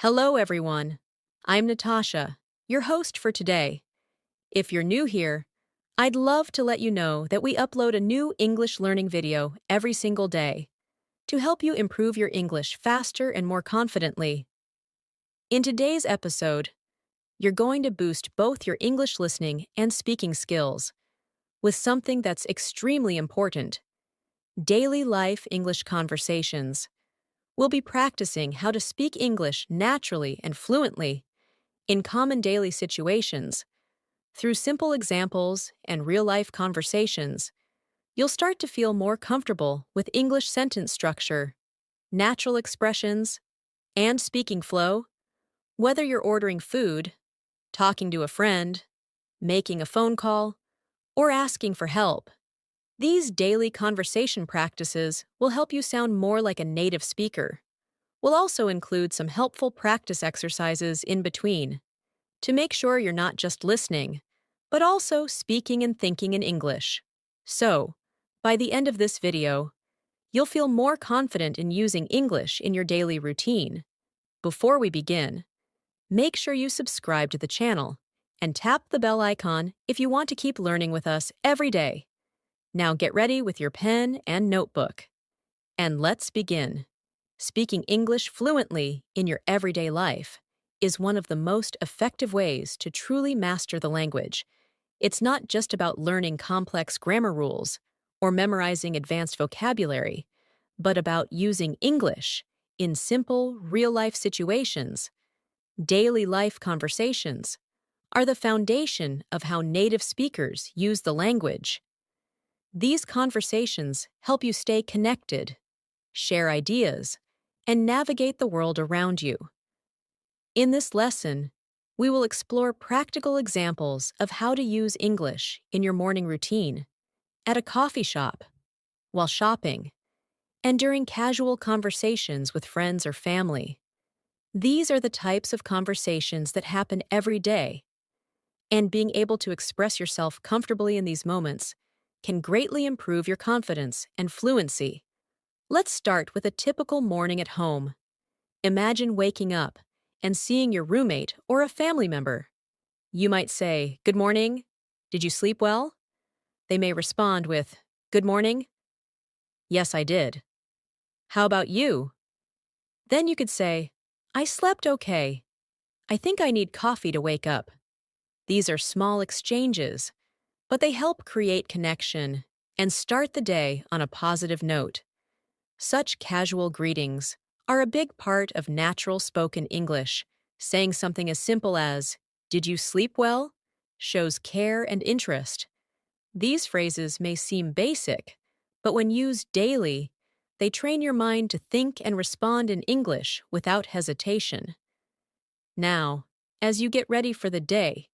Hello, everyone. I'm Natasha, your host for today. If you're new here, I'd love to let you know that we upload a new English learning video every single day to help you improve your English faster and more confidently. In today's episode, you're going to boost both your English listening and speaking skills with something that's extremely important: daily life English conversations. We'll be practicing how to speak English naturally and fluently in common daily situations. Through simple examples and real-life conversations, you'll start to feel more comfortable with English sentence structure, natural expressions, and speaking flow. Whether you're ordering food, talking to a friend, making a phone call, or asking for help, these daily conversation practices will help you sound more like a native speaker. We'll also include some helpful practice exercises in between to make sure you're not just listening, but also speaking and thinking in English. So, by the end of this video, you'll feel more confident in using English in your daily routine. Before we begin, make sure you subscribe to the channel and tap the bell icon if you want to keep learning with us every day. Now get ready with your pen and notebook. And let's begin. Speaking English fluently in your everyday life is one of the most effective ways to truly master the language. It's not just about learning complex grammar rules or memorizing advanced vocabulary, but about using English in simple, real-life situations. Daily life conversations are the foundation of how native speakers use the language. These conversations help you stay connected, share ideas, and navigate the world around you. In this lesson, we will explore practical examples of how to use English in your morning routine, at a coffee shop, while shopping, and during casual conversations with friends or family. These are the types of conversations that happen every day, and being able to express yourself comfortably in these moments can greatly improve your confidence and fluency. Let's start with a typical morning at home. Imagine waking up and seeing your roommate or a family member. You might say, "Good morning. Did you sleep well?" They may respond with, "Good morning. Yes, I did. How about you?" Then you could say, "I slept okay. I think I need coffee to wake up." These are small exchanges, but they help create connection and start the day on a positive note. Such casual greetings are a big part of natural spoken English. Saying something as simple as, "Did you sleep well?" shows care and interest. These phrases may seem basic, but when used daily, they train your mind to think and respond in English without hesitation. Now, as you get ready for the day,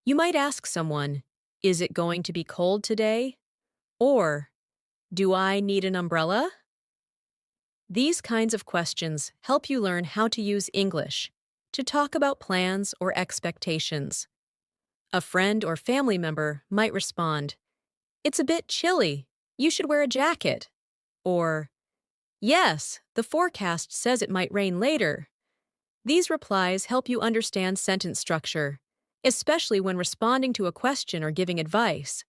you might ask someone, "Is it going to be cold today?" Or, "Do I need an umbrella?" These kinds of questions help you learn how to use English to talk about plans or expectations. A friend or family member might respond, "It's a bit chilly. You should wear a jacket." Or, "Yes, the forecast says it might rain later." These replies help you understand sentence structure, especially when responding to a question or giving advice.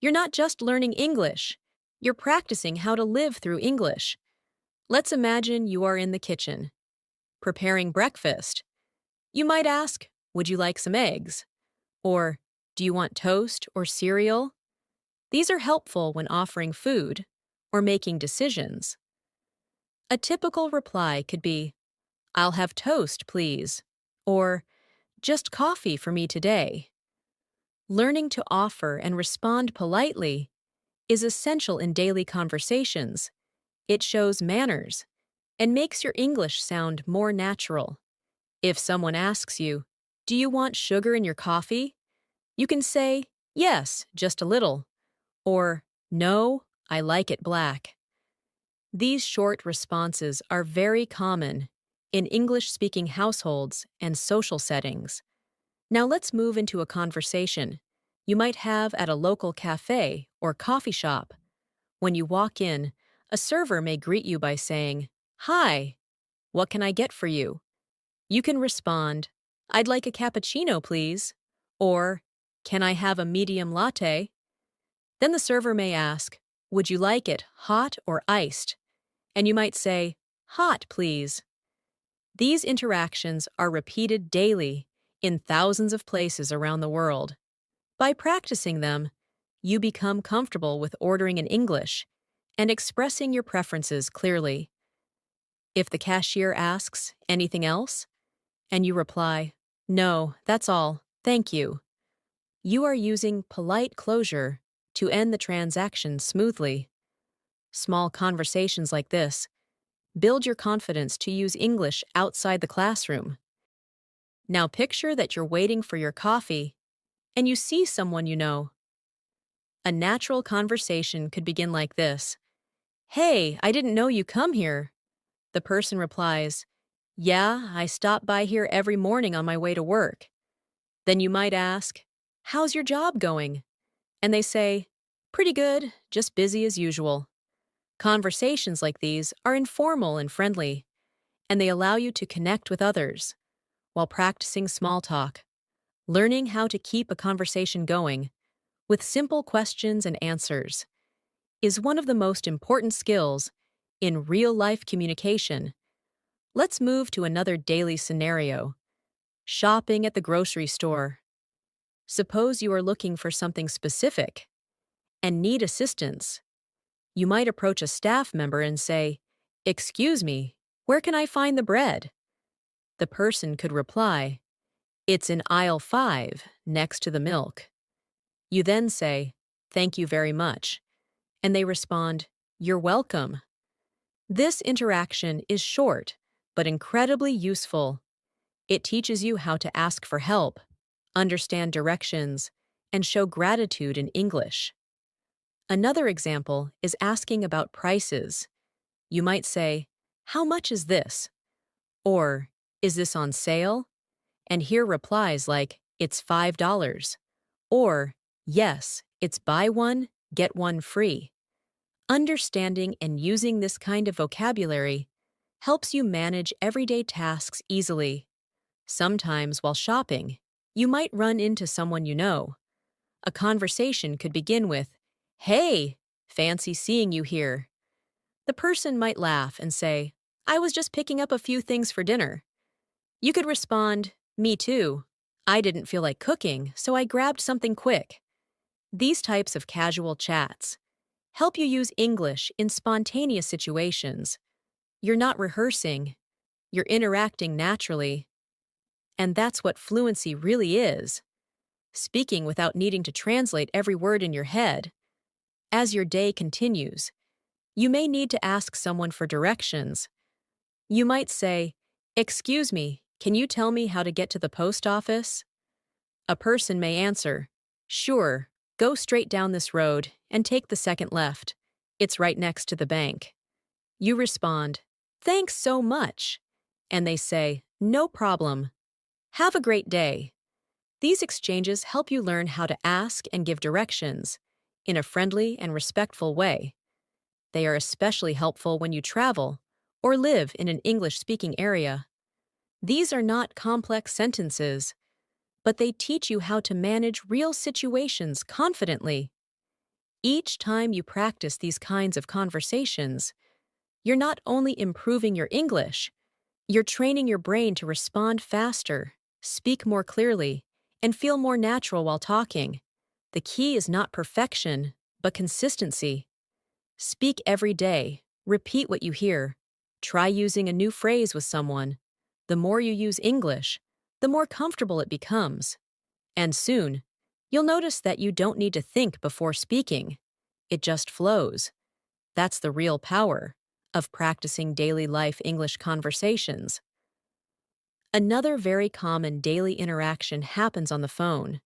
You're not just learning English, you're practicing how to live through English. Let's imagine you are in the kitchen, preparing breakfast. You might ask, "Would you like some eggs?" Or, "Do you want toast or cereal?" These are helpful when offering food or making decisions. A typical reply could be, "I'll have toast, please," or "Just coffee for me today." Learning to offer and respond politely is essential in daily conversations. It shows manners and makes your English sound more natural. If someone asks you, "Do you want sugar in your coffee?" you can say, "Yes, just a little," or "No, I like it black." These short responses are very common in English-speaking households and social settings. Now let's move into a conversation you might have at a local cafe or coffee shop. When you walk in, a server may greet you by saying, "Hi, what can I get for you?" You can respond, "I'd like a cappuccino, please," or "Can I have a medium latte?" Then the server may ask, "Would you like it hot or iced?" And you might say, "Hot, please." These interactions are repeated daily in thousands of places around the world. By practicing them, you become comfortable with ordering in English and expressing your preferences clearly. If the cashier asks, "Anything else?" and you reply, "No, that's all, thank you," you are using polite closure to end the transaction smoothly. Small conversations like this build your confidence to use English outside the classroom. Now picture that you're waiting for your coffee and you see someone you know. A natural conversation could begin like this: "Hey, I didn't know you come here." The person replies, "Yeah, I stop by here every morning on my way to work." Then you might ask, "How's your job going?" And they say, "Pretty good, just busy as usual." Conversations like these are informal and friendly, and they allow you to connect with others while practicing small talk. Learning how to keep a conversation going with simple questions and answers is one of the most important skills in real-life communication. Let's move to another daily scenario: shopping at the grocery store. Suppose you are looking for something specific and need assistance. You might approach a staff member and say, "Excuse me, where can I find the bread?" The person could reply, "It's in aisle 5, next to the milk." You then say, "Thank you very much," and they respond, "You're welcome." This interaction is short, but incredibly useful. It teaches you how to ask for help, understand directions, and show gratitude in English. Another example is asking about prices. You might say, "How much is this?" Or, "Is this on sale?" And hear replies like, "It's $5." Or, "Yes, it's buy one, get one free." Understanding and using this kind of vocabulary helps you manage everyday tasks easily. Sometimes while shopping, you might run into someone you know. A conversation could begin with, "Hey, fancy seeing you here." The person might laugh and say, "I was just picking up a few things for dinner." You could respond, "Me too. I didn't feel like cooking, so I grabbed something quick." These types of casual chats help you use English in spontaneous situations. You're not rehearsing, you're interacting naturally. And that's what fluency really is: speaking without needing to translate every word in your head. As your day continues, you may need to ask someone for directions. You might say, "Excuse me, can you tell me how to get to the post office?" A person may answer, "Sure, go straight down this road and take the second left. It's right next to the bank." You respond, "Thanks so much." And they say, "No problem. Have a great day." These exchanges help you learn how to ask and give directions in a friendly and respectful way. They are especially helpful when you travel or live in an English-speaking area. These are not complex sentences, but they teach you how to manage real situations confidently. Each time you practice these kinds of conversations, you're not only improving your English, you're training your brain to respond faster, speak more clearly, and feel more natural while talking. The key is not perfection, but consistency. Speak every day, repeat what you hear, try using a new phrase with someone. The more you use English, the more comfortable it becomes. And soon, you'll notice that you don't need to think before speaking. It just flows. That's the real power of practicing daily life English conversations. Another very common daily interaction happens on the phone.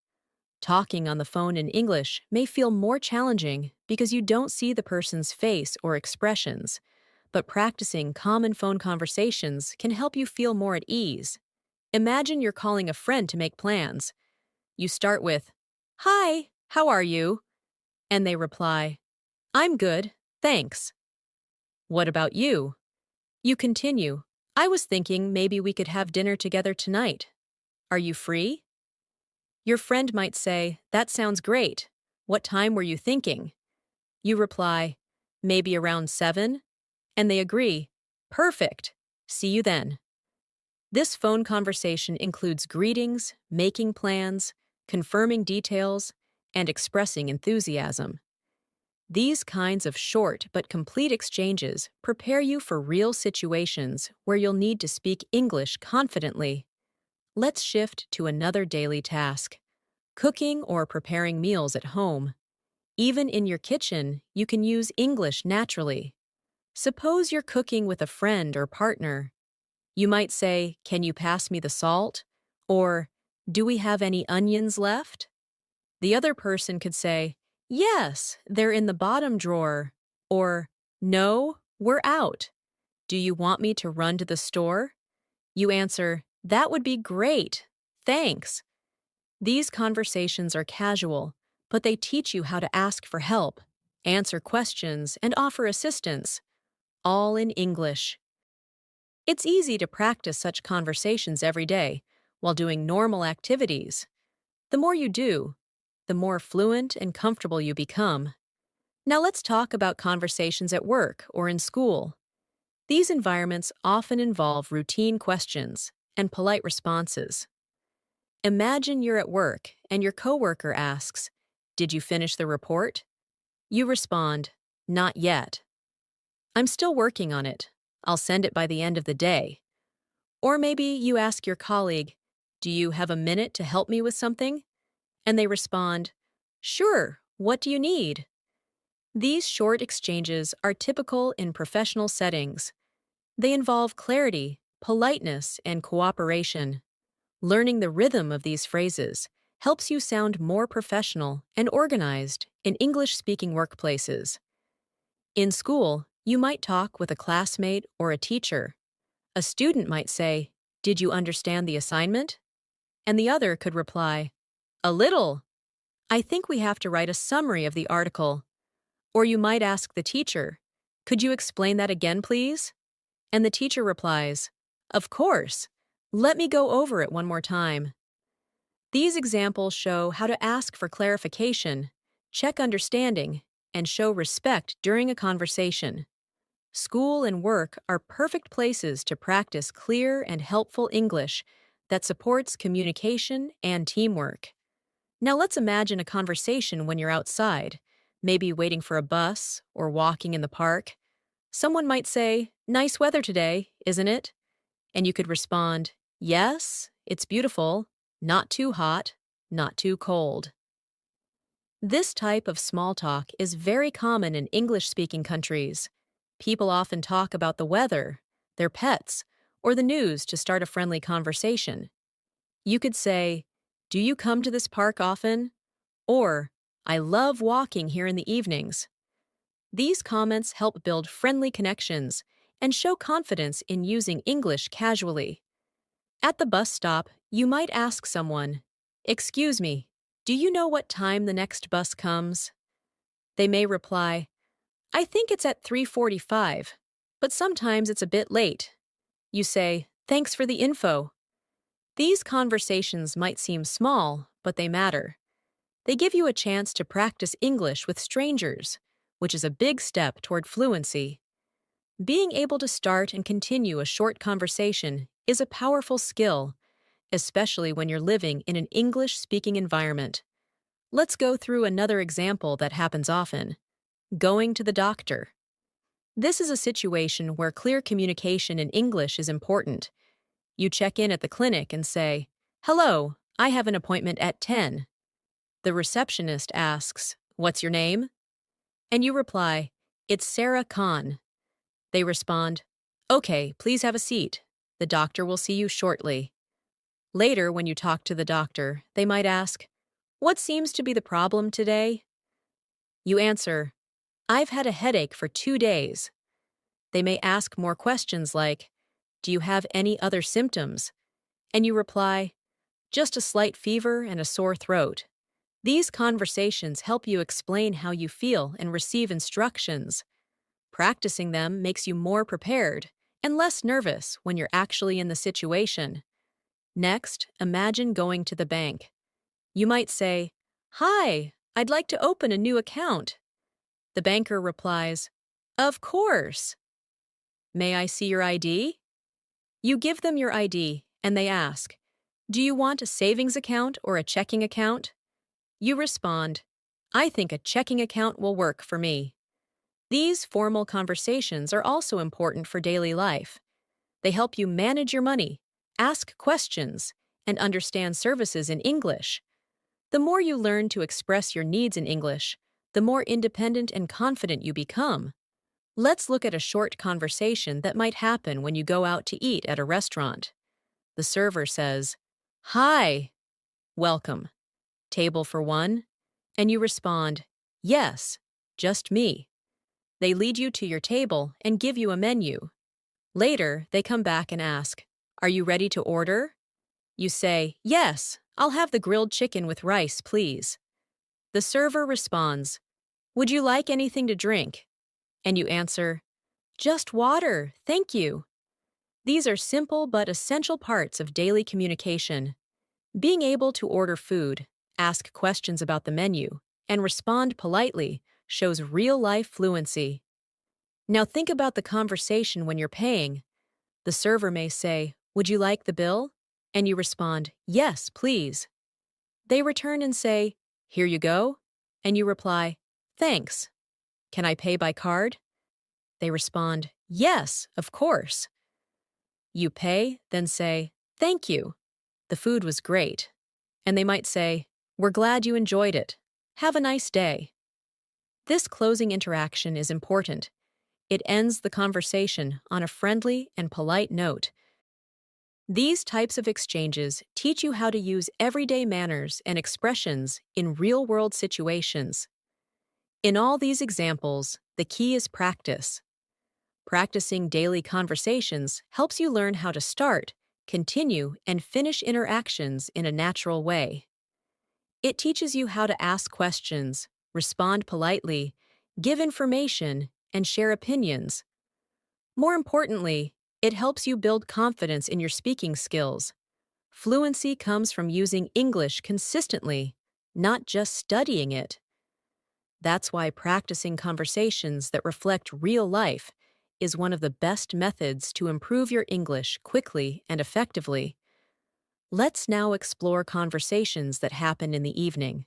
Talking on the phone in English may feel more challenging because you don't see the person's face or expressions, but practicing common phone conversations can help you feel more at ease. Imagine you're calling a friend to make plans. You start with, "Hi, how are you?" And they reply, "I'm good, thanks." "What about you?" You continue, I was thinking maybe we could have dinner together tonight. Are you free? Your friend might say, That sounds great. What time were you thinking? You reply, Maybe around 7? And they agree, Perfect. See you then. This phone conversation includes greetings, making plans, confirming details, and expressing enthusiasm. These kinds of short but complete exchanges prepare you for real situations where you'll need to speak English confidently. Let's shift to another daily task: cooking or preparing meals at home. Even in your kitchen, you can use English naturally. Suppose you're cooking with a friend or partner. You might say, Can you pass me the salt? Or, Do we have any onions left? The other person could say, Yes, they're in the bottom drawer. Or, No, we're out. Do you want me to run to the store? You answer, That would be great. Thanks. These conversations are casual, but they teach you how to ask for help, answer questions, and offer assistance, all in English. It's easy to practice such conversations every day while doing normal activities. The more you do, the more fluent and comfortable you become. Now let's talk about conversations at work or in school. These environments often involve routine questions and polite responses. Imagine you're at work and your coworker asks, Did you finish the report? You respond, Not yet. I'm still working on it. I'll send it by the end of the day. Or maybe you ask your colleague, Do you have a minute to help me with something? And they respond, Sure, what do you need? These short exchanges are typical in professional settings. They involve clarity, politeness, and cooperation. Learning the rhythm of these phrases helps you sound more professional and organized in English-speaking workplaces. In school, you might talk with a classmate or a teacher. A student might say, Did you understand the assignment? And the other could reply, A little. I think we have to write a summary of the article. Or you might ask the teacher, Could you explain that again, please? And the teacher replies, Of course. Let me go over it one more time. These examples show how to ask for clarification, check understanding, and show respect during a conversation. School and work are perfect places to practice clear and helpful English that supports communication and teamwork. Now let's imagine a conversation when you're outside, maybe waiting for a bus or walking in the park. Someone might say, Nice weather today, isn't it? And you could respond, Yes, it's beautiful, not too hot, not too cold. This type of small talk is very common in English-speaking countries. People often talk about the weather, their pets, or the news to start a friendly conversation. You could say, Do you come to this park often? Or, I love walking here in the evenings. These comments help build friendly connections and show confidence in using English casually. At the bus stop, you might ask someone, Excuse me, do you know what time the next bus comes? They may reply, I think it's at 3:45, but sometimes it's a bit late. You say, Thanks for the info. These conversations might seem small, but they matter. They give you a chance to practice English with strangers, which is a big step toward fluency. Being able to start and continue a short conversation is a powerful skill, especially when you're living in an English-speaking environment. Let's go through another example that happens often: going to the doctor. This is a situation where clear communication in English is important. You check in at the clinic and say, Hello, I have an appointment at 10. The receptionist asks, What's your name? And you reply, It's Sarah Khan. They respond, Okay, please have a seat. The doctor will see you shortly. Later, when you talk to the doctor, they might ask, What seems to be the problem today? You answer, I've had a headache for 2 days. They may ask more questions like, Do you have any other symptoms? And you reply, Just a slight fever and a sore throat. These conversations help you explain how you feel and receive instructions. Practicing them makes you more prepared and less nervous when you're actually in the situation. Next, imagine going to the bank. You might say, "Hi, I'd like to open a new account." The banker replies, "Of course. May I see your ID?" You give them your ID, and they ask, "Do you want a savings account or a checking account?" You respond, "I think a checking account will work for me." These formal conversations are also important for daily life. They help you manage your money, ask questions, and understand services in English. The more you learn to express your needs in English, the more independent and confident you become. Let's look at a short conversation that might happen when you go out to eat at a restaurant. The server says, "Hi, welcome. Table for one?" And you respond, "Yes, just me." They lead you to your table and give you a menu. Later, they come back and ask, "Are you ready to order?" You say, "Yes, I'll have the grilled chicken with rice, please." The server responds, "Would you like anything to drink?" And you answer, "Just water, thank you." These are simple but essential parts of daily communication. Being able to order food, ask questions about the menu, and respond politely shows real-life fluency. Now think about the conversation when you're paying. The server may say, "Would you like the bill?" And you respond, "Yes, please." They return and say, "Here you go." And you reply, "Thanks. Can I pay by card?" They respond, "Yes, of course." You pay, then say, "Thank you. The food was great." And they might say, "We're glad you enjoyed it. Have a nice day." This closing interaction is important. It ends the conversation on a friendly and polite note. These types of exchanges teach you how to use everyday manners and expressions in real-world situations. In all these examples, the key is practice. Practicing daily conversations helps you learn how to start, continue, and finish interactions in a natural way. It teaches you how to ask questions, respond politely, give information, and share opinions. More importantly, it helps you build confidence in your speaking skills. Fluency comes from using English consistently, not just studying it. That's why practicing conversations that reflect real life is one of the best methods to improve your English quickly and effectively. Let's now explore conversations that happen in the evening.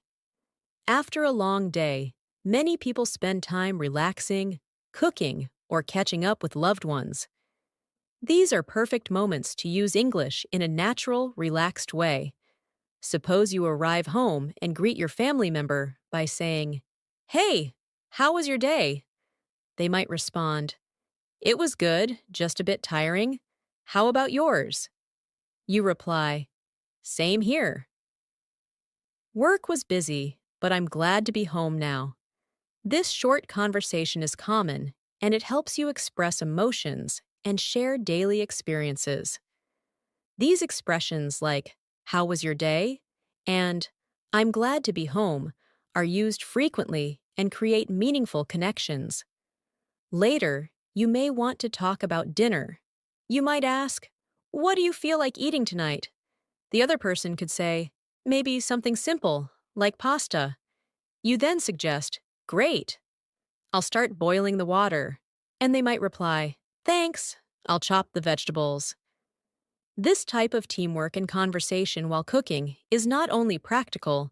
After a long day, many people spend time relaxing, cooking, or catching up with loved ones. These are perfect moments to use English in a natural, relaxed way. Suppose you arrive home and greet your family member by saying, "Hey, how was your day?" They might respond, "It was good, just a bit tiring. How about yours?" You reply, "Same here. Work was busy, but I'm glad to be home now." This short conversation is common, and it helps you express emotions and share daily experiences. These expressions like, "How was your day?" and "I'm glad to be home" are used frequently and create meaningful connections. Later, you may want to talk about dinner. You might ask, "What do you feel like eating tonight?" The other person could say, "Maybe something simple, like pasta." You then suggest, "Great. I'll start boiling the water." And they might reply, "Thanks. I'll chop the vegetables." This type of teamwork and conversation while cooking is not only practical,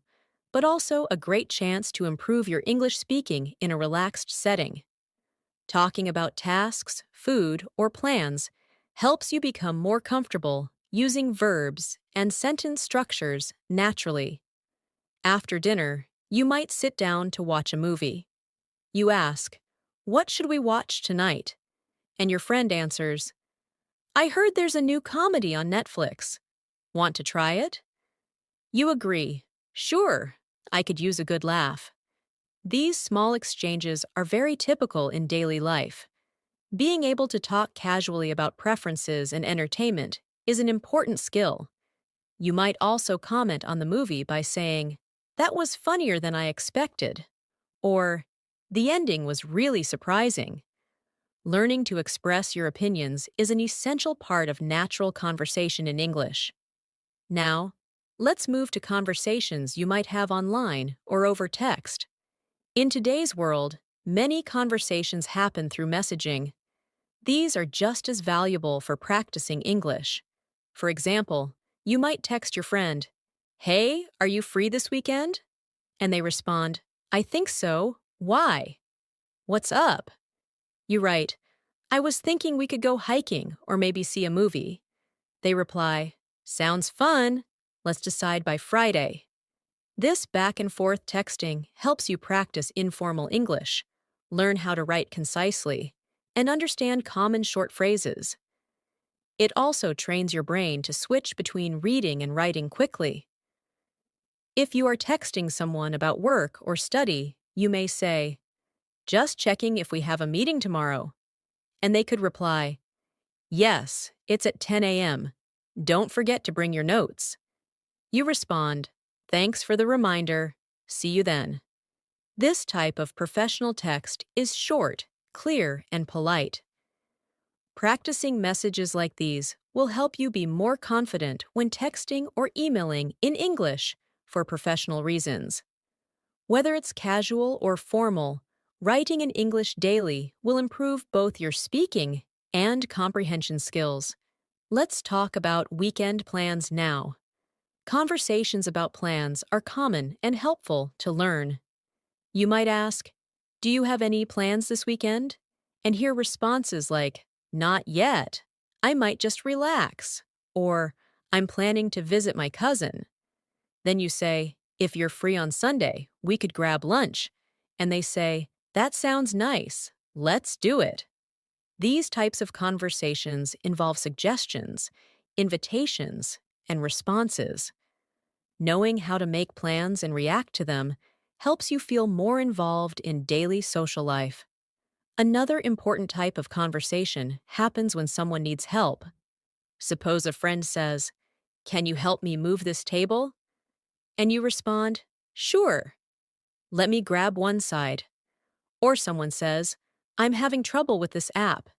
but also a great chance to improve your English speaking in a relaxed setting. Talking about tasks, food, or plans helps you become more comfortable using verbs and sentence structures naturally. After dinner, you might sit down to watch a movie. You ask, "What should we watch tonight?" And your friend answers, "I heard there's a new comedy on Netflix. Want to try it?" You agree, "Sure, I could use a good laugh." These small exchanges are very typical in daily life. Being able to talk casually about preferences and entertainment is an important skill. You might also comment on the movie by saying, "That was funnier than I expected," or "The ending was really surprising." Learning to express your opinions is an essential part of natural conversation in English. Now, let's move to conversations you might have online or over text. In today's world, many conversations happen through messaging. These are just as valuable for practicing English. For example, you might text your friend, "Hey, are you free this weekend?" And they respond, "I think so. Why? What's up?" You write, "I was thinking we could go hiking or maybe see a movie." They reply, "Sounds fun. Let's decide by Friday." This back and forth texting helps you practice informal English, learn how to write concisely, and understand common short phrases. It also trains your brain to switch between reading and writing quickly. If you are texting someone about work or study, you may say, "Just checking if we have a meeting tomorrow." And they could reply, "Yes, it's at 10 a.m. Don't forget to bring your notes." You respond, "Thanks for the reminder. See you then." This type of professional text is short, clear, and polite. Practicing messages like these will help you be more confident when texting or emailing in English for professional reasons. Whether it's casual or formal, writing in English daily will improve both your speaking and comprehension skills. Let's talk about weekend plans now. Conversations about plans are common and helpful to learn. You might ask, "Do you have any plans this weekend?" And hear responses like, "Not yet. I might just relax." Or, "I'm planning to visit my cousin." Then you say, "If you're free on Sunday, we could grab lunch." And they say, "That sounds nice. Let's do it." These types of conversations involve suggestions, invitations, and responses. Knowing how to make plans and react to them helps you feel more involved in daily social life. Another important type of conversation happens when someone needs help. Suppose a friend says, "Can you help me move this table?" And you respond, "Sure. Let me grab one side." Or someone says, "I'm having trouble with this app."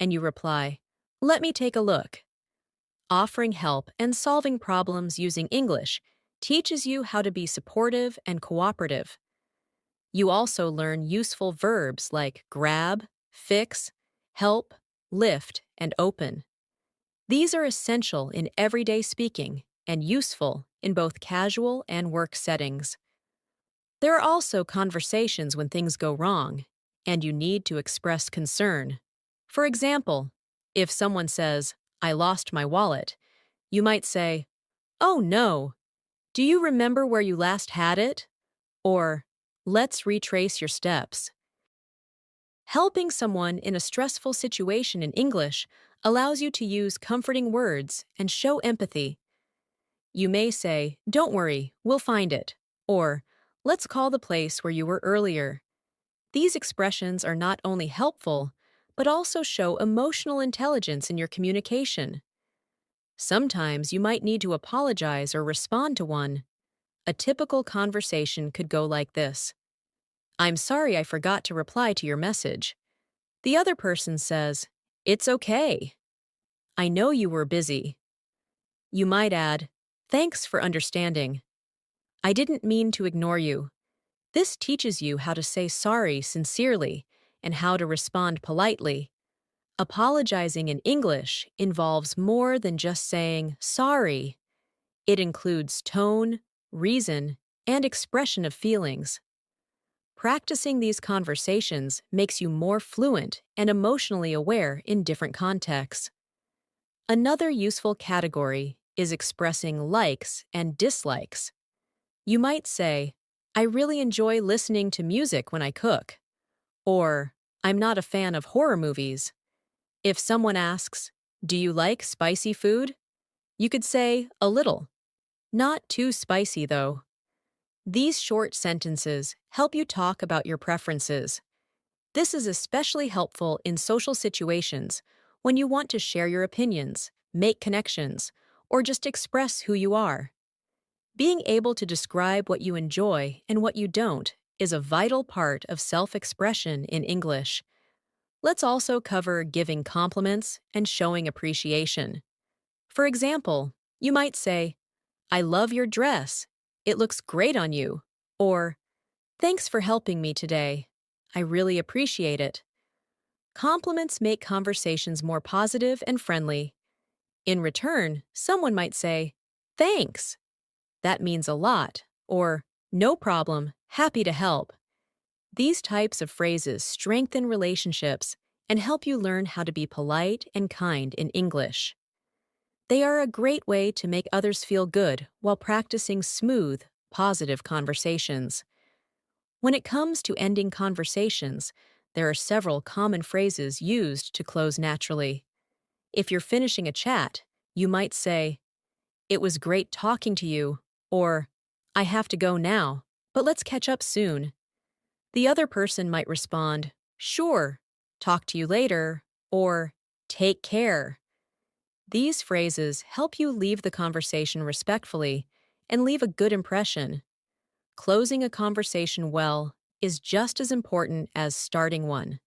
And you reply, "Let me take a look." Offering help and solving problems using English teaches you how to be supportive and cooperative. You also learn useful verbs like grab, fix, help, lift, and open. These are essential in everyday speaking and useful in both casual and work settings. There are also conversations when things go wrong, and you need to express concern. For example, if someone says, "I lost my wallet," you might say, "Oh no, do you remember where you last had it?" Or, "Let's retrace your steps." Helping someone in a stressful situation in English allows you to use comforting words and show empathy. You may say, "Don't worry, we'll find it," or, "Let's call the place where you were earlier." These expressions are not only helpful, but also show emotional intelligence in your communication. Sometimes you might need to apologize or respond to one. A typical conversation could go like this: "I'm sorry I forgot to reply to your message." The other person says, "It's okay. I know you were busy." You might add, "Thanks for understanding. I didn't mean to ignore you." This teaches you how to say sorry sincerely and how to respond politely. Apologizing in English involves more than just saying sorry. It includes tone, reason, and expression of feelings. Practicing these conversations makes you more fluent and emotionally aware in different contexts. Another useful category is expressing likes and dislikes. You might say, "I really enjoy listening to music when I cook," or, "I'm not a fan of horror movies." If someone asks, "Do you like spicy food?" you could say, "A little." Not too spicy, though. These short sentences help you talk about your preferences. This is especially helpful in social situations when you want to share your opinions, make connections, or just express who you are. Being able to describe what you enjoy and what you don't is a vital part of self-expression in English. Let's also cover giving compliments and showing appreciation. For example, you might say, I love your dress. It looks great on you. Or, thanks for helping me today. I really appreciate it. Compliments make conversations more positive and friendly. In return, someone might say, thanks. That means a lot. Or, no problem, happy to help. These types of phrases strengthen relationships and help you learn how to be polite and kind in English. They are a great way to make others feel good while practicing smooth, positive conversations. When it comes to ending conversations, there are several common phrases used to close naturally. If you're finishing a chat, you might say, it was great talking to you, or, I have to go now, but let's catch up soon. The other person might respond, sure, talk to you later, or take care. These phrases help you leave the conversation respectfully and leave a good impression. Closing a conversation well is just as important as starting one.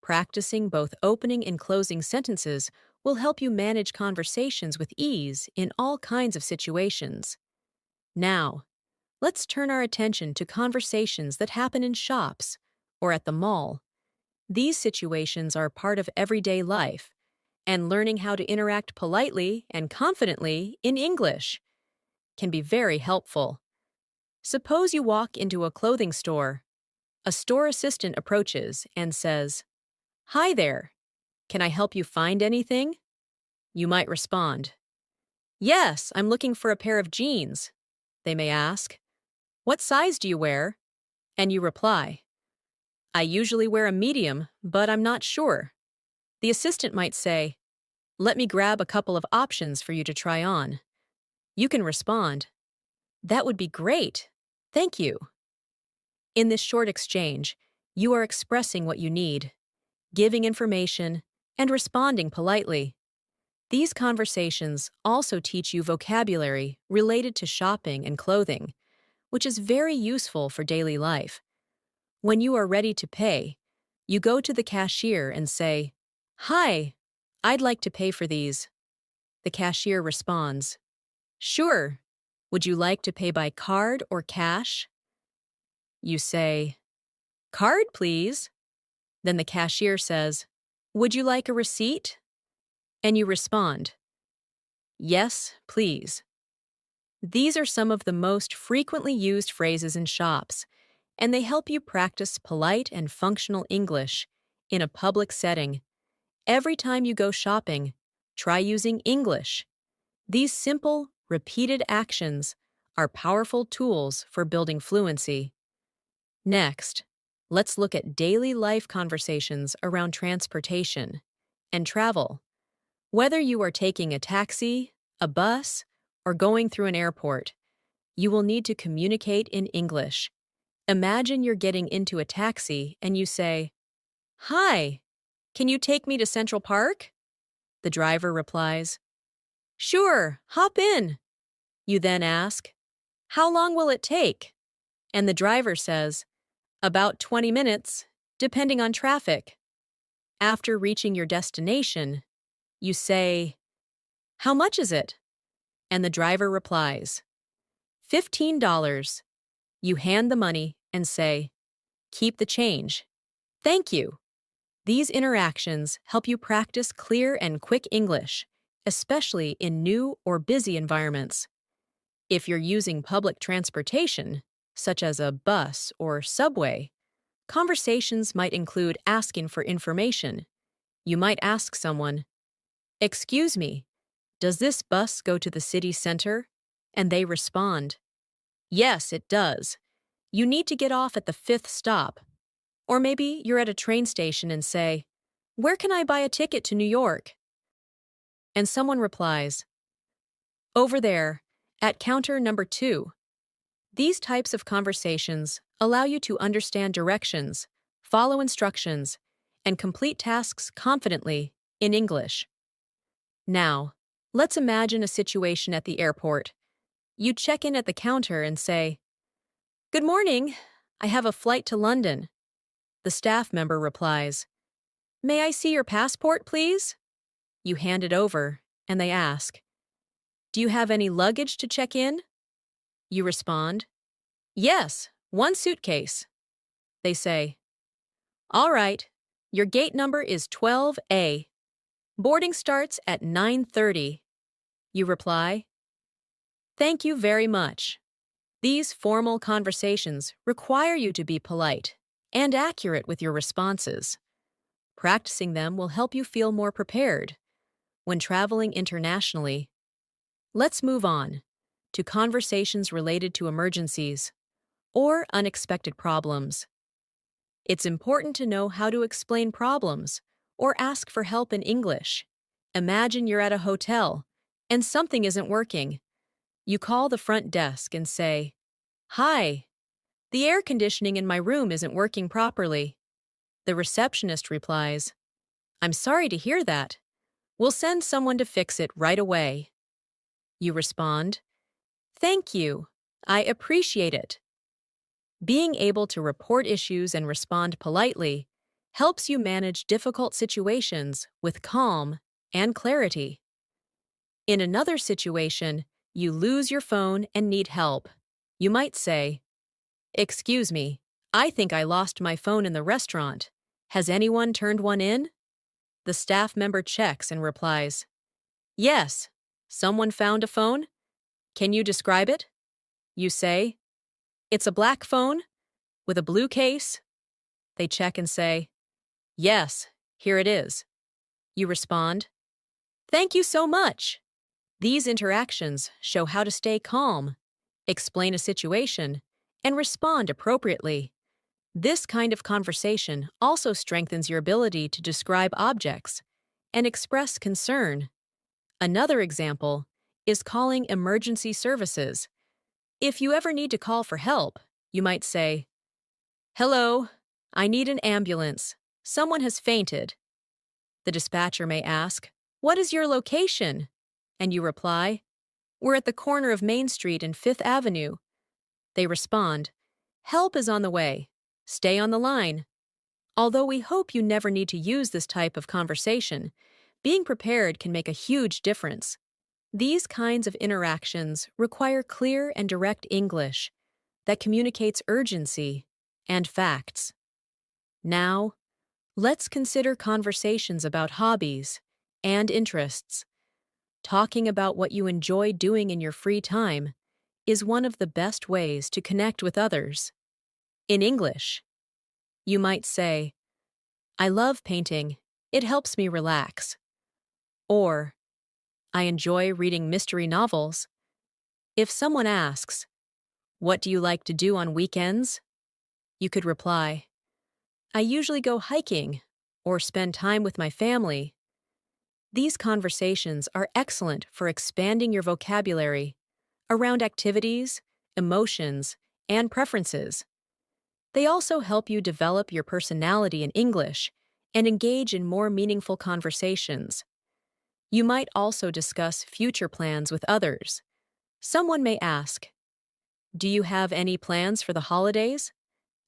Practicing both opening and closing sentences will help you manage conversations with ease in all kinds of situations. Now, let's turn our attention to conversations that happen in shops or at the mall. These situations are part of everyday life, and learning how to interact politely and confidently in English can be very helpful. Suppose you walk into a clothing store. A store assistant approaches and says, Hi there, can I help you find anything? You might respond, Yes, I'm looking for a pair of jeans. They may ask, What size do you wear? And you reply, I usually wear a medium, but I'm not sure. The assistant might say, Let me grab a couple of options for you to try on. You can respond, That would be great. Thank you. In this short exchange, you are expressing what you need, giving information, and responding politely. These conversations also teach you vocabulary related to shopping and clothing, which is very useful for daily life. When you are ready to pay, you go to the cashier and say, Hi, I'd like to pay for these. The cashier responds, Sure. Would you like to pay by card or cash? You say, Card, please. Then the cashier says, Would you like a receipt? And you respond, Yes, please. These are some of the most frequently used phrases in shops, and they help you practice polite and functional English in a public setting. Every time you go shopping, try using English. These simple, repeated actions are powerful tools for building fluency. Next, let's look at daily life conversations around transportation and travel. Whether you are taking a taxi, a bus, or going through an airport, you will need to communicate in English. Imagine you're getting into a taxi and you say, Hi, can you take me to Central Park? The driver replies, Sure, hop in. You then ask, How long will it take? And the driver says, About 20 minutes, depending on traffic. After reaching your destination, you say, How much is it? And the driver replies, $15. You hand the money and say, Keep the change. Thank you. These interactions help you practice clear and quick English, especially in new or busy environments. If you're using public transportation, such as a bus or subway, conversations might include asking for information. You might ask someone, Excuse me, does this bus go to the city center? And they respond, Yes, it does. You need to get off at the 5th stop. Or maybe you're at a train station and say, Where can I buy a ticket to New York? And someone replies, Over there, at counter number 2. These types of conversations allow you to understand directions, follow instructions, and complete tasks confidently in English. Now, let's imagine a situation at the airport. You check in at the counter and say, Good morning. I have a flight to London. The staff member replies, May I see your passport, please? You hand it over, and they ask, do you have any luggage to check in? You respond, yes, one suitcase. They say, all right, your gate number is 12A. Boarding starts at 9:30. You reply, thank you very much. These formal conversations require you to be polite and accurate with your responses. Practicing them will help you feel more prepared when traveling internationally. Let's move on to conversations related to emergencies or unexpected problems. It's important to know how to explain problems or ask for help in English. Imagine you're at a hotel and something isn't working. You call the front desk and say, hi, the air conditioning in my room isn't working properly. The receptionist replies, I'm sorry to hear that. We'll send someone to fix it right away. You respond, thank you. I appreciate it. Being able to report issues and respond politely helps you manage difficult situations with calm and clarity. In another situation, you lose your phone and need help. You might say, excuse me, I think I lost my phone in the restaurant. Has anyone turned one in? The staff member checks and replies, yes, someone found a phone. Can you describe it? You say, it's a black phone with a blue case. They check and say, yes, here it is. You respond, thank you so much. These interactions show how to stay calm, explain a situation, and respond appropriately. This kind of conversation also strengthens your ability to describe objects and express concern. Another example is calling emergency services. If you ever need to call for help, you might say, hello, I need an ambulance. Someone has fainted. The dispatcher may ask, what is your location? And you reply, we're at the corner of Main Street and Fifth Avenue. They respond, help is on the way. Stay on the line. Although we hope you never need to use this type of conversation, being prepared can make a huge difference. These kinds of interactions require clear and direct English that communicates urgency and facts. Now, let's consider conversations about hobbies and interests. Talking about what you enjoy doing in your free time is one of the best ways to connect with others. In English, you might say, I love painting. It helps me relax. Or, I enjoy reading mystery novels. If someone asks, what do you like to do on weekends? You could reply, I usually go hiking or spend time with my family. These conversations are excellent for expanding your vocabulary around activities, emotions, and preferences. They also help you develop your personality in English and engage in more meaningful conversations. You might also discuss future plans with others. Someone may ask, do you have any plans for the holidays?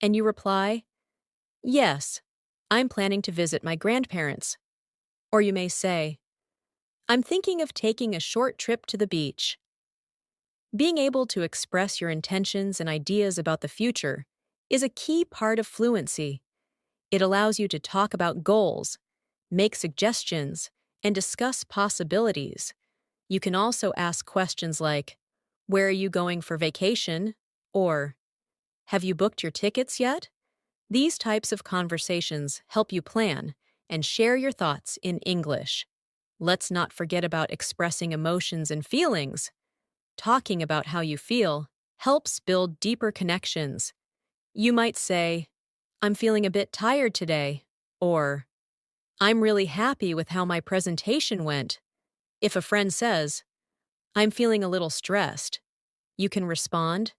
And you reply, yes, I'm planning to visit my grandparents. Or you may say, I'm thinking of taking a short trip to the beach. Being able to express your intentions and ideas about the future is a key part of fluency. It allows you to talk about goals, make suggestions, and discuss possibilities. You can also ask questions like, where are you going for vacation? Or, have you booked your tickets yet? These types of conversations help you plan and share your thoughts in English. Let's not forget about expressing emotions and feelings. Talking about how you feel helps build deeper connections. You might say, I'm feeling a bit tired today, or I'm really happy with how my presentation went. If a friend says, I'm feeling a little stressed, you can respond,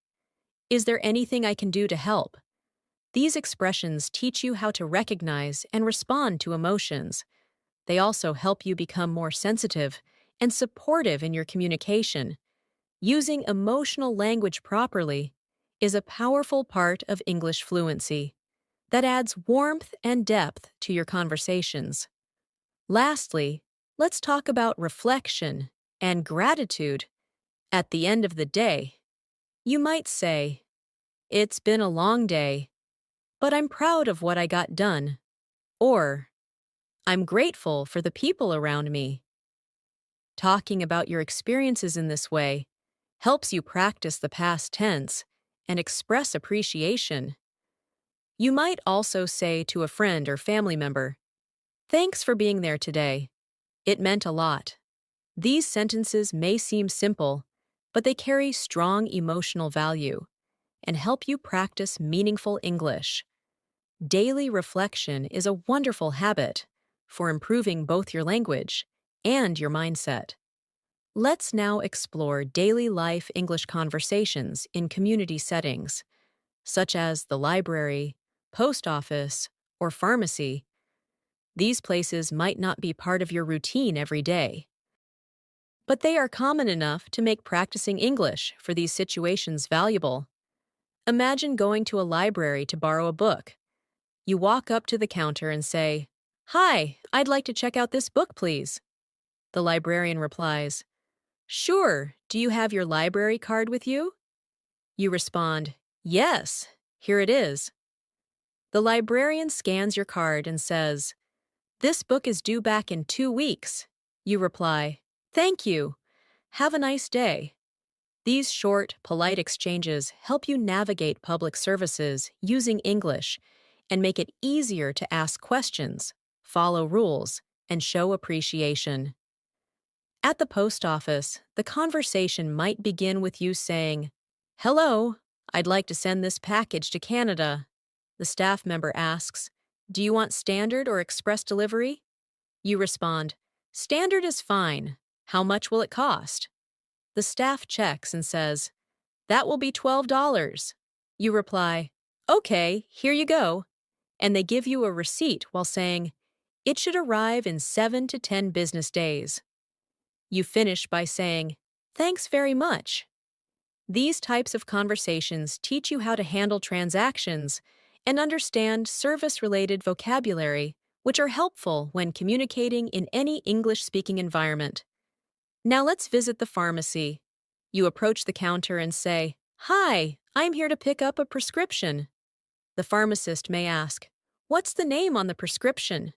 is there anything I can do to help? These expressions teach you how to recognize and respond to emotions. They also help you become more sensitive and supportive in your communication. Using emotional language properly is a powerful part of English fluency that adds warmth and depth to your conversations. Lastly, let's talk about reflection and gratitude. At the end of the day, you might say, "It's been a long day, but I'm proud of what I got done." Or, "I'm grateful for the people around me." Talking about your experiences in this way helps you practice the past tense and express appreciation. You might also say to a friend or family member, "Thanks for being there today. It meant a lot." These sentences may seem simple, but they carry strong emotional value and help you practice meaningful English. Daily reflection is a wonderful habit for improving both your language and your mindset. Let's now explore daily life English conversations in community settings, such as the library, post office, or pharmacy. These places might not be part of your routine every day, but they are common enough to make practicing English for these situations valuable. Imagine going to a library to borrow a book. You walk up to the counter and say, "Hi, I'd like to check out this book, please." The librarian replies, "Sure, do you have your library card with you?" You respond, "Yes, here it is." The librarian scans your card and says, "This book is due back in 2 weeks." You reply, "Thank you. Have a nice day." These short, polite exchanges help you navigate public services using English and make it easier to ask questions, follow rules, and show appreciation. At the post office, the conversation might begin with you saying, "Hello, I'd like to send this package to Canada." The staff member asks, "Do you want standard or express delivery?" You respond, "Standard is fine. How much will it cost?" The staff checks and says, "That will be $12." You reply, "Okay, here you go." And they give you a receipt while saying, "It should arrive in 7 to 10 business days." You finish by saying, "Thanks very much." These types of conversations teach you how to handle transactions and understand service-related vocabulary, which are helpful when communicating in any English-speaking environment. Now let's visit the pharmacy. You approach the counter and say, "Hi, I'm here to pick up a prescription." The pharmacist may ask, "What's the name on the prescription?"